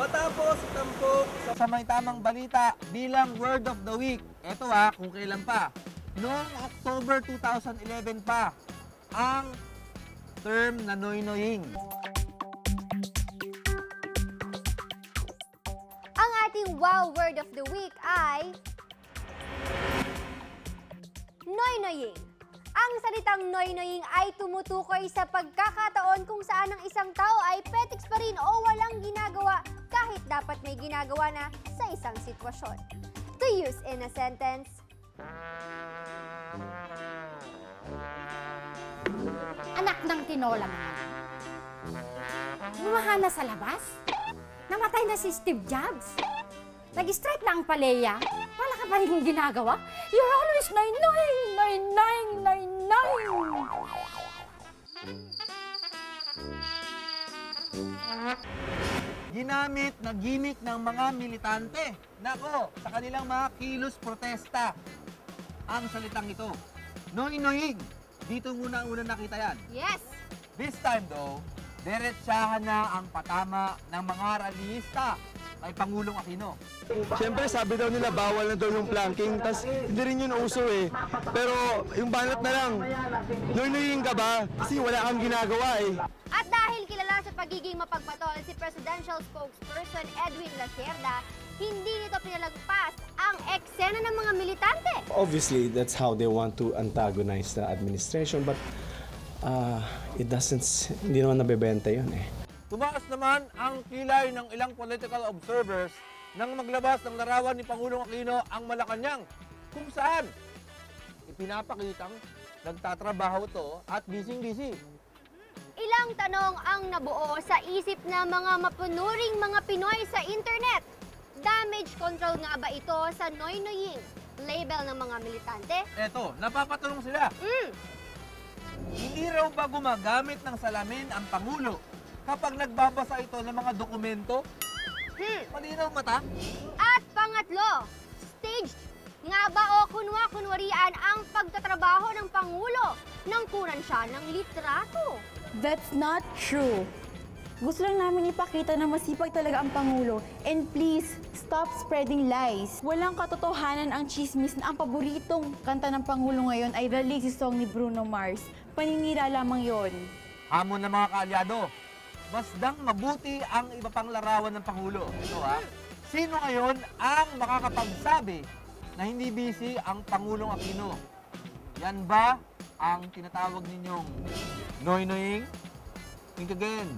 Matapos itampok sa may tamang balita bilang Word of the Week. Ito kung kailan pa. Noong October 2011 pa, ang term na noy-noying. Ang ating wow word of the week ay noy-noying. Ang salitang noy-noying ay tumutukoy sa pagkakataon kung saan ang isang tao ay petiks pa rin o walang ginagawa kahit dapat may ginagawa na sa isang sitwasyon. To use in a sentence, Anak ng tinola mo. Lumahana sa labas? Namatay na si Steve Jobs? Nag-strike na ang paleya? Wala ka pa rin ginagawa? You're always noy-noy, noy-noy, noy-noy. Ginamit na gimmick ng mga militante. Nako, sa kanilang mga kilos protesta. Ang salitang ito, noy-noying. Dito muna ang unang nakita yan. yes! This time though, diretsahan na ang patama ng mga rallyista kay Pangulong Aquino. Siyempre, sabi daw nila bawal na daw yung planking, tas hindi rin yun uso eh. Pero yung banat na lang, noy-noying ka ba? Kasi wala kang ginagawa eh. At dahil kilala sa pagiging mapagpatol si Presidential Spokesperson Edwin Lacerda, hindi nito pinalagpas ang eksena ng mga militante. Obviously, that's how they want to antagonize the administration, but hindi naman nabebenta yun eh. Tumaas naman ang kilay ng ilang political observers nang maglabas ng larawan ni Pangulong Aquino ang Malacanang, kung saan ipinapakitang nagtatrabaho to at busy-busy. Ilang tanong ang nabuo sa isip ng mga mapunuring mga Pinoy sa internet. Damage control nga ba ito sa noy-noying label ng mga militante? Eto, napapatanong sila. Hindi raw ba gumagamit ng salamin ang Pangulo kapag nagbabasa ito ng mga dokumento? Malinaw mata? At pangatlo, staged nga ba o kunwarian ang pagtatrabaho ng Pangulo nang kunan siya ng litrato? That's not true. Gusto lang namin ipakita na masipag talaga ang Pangulo. And please, stop spreading lies. Walang katotohanan ang chismis na ang paboritong kanta ng Pangulo ngayon ay The Lazy Song ni Bruno Mars. Paninira lamang yon. Hamon ng mga kaalyado. Masdang mabuti ang iba pang larawan ng Pangulo. Ito Sino ngayon ang makakapagsabi na hindi busy ang Pangulong Aquino? Yan ba ang tinatawag ninyong noy-noying? Think again.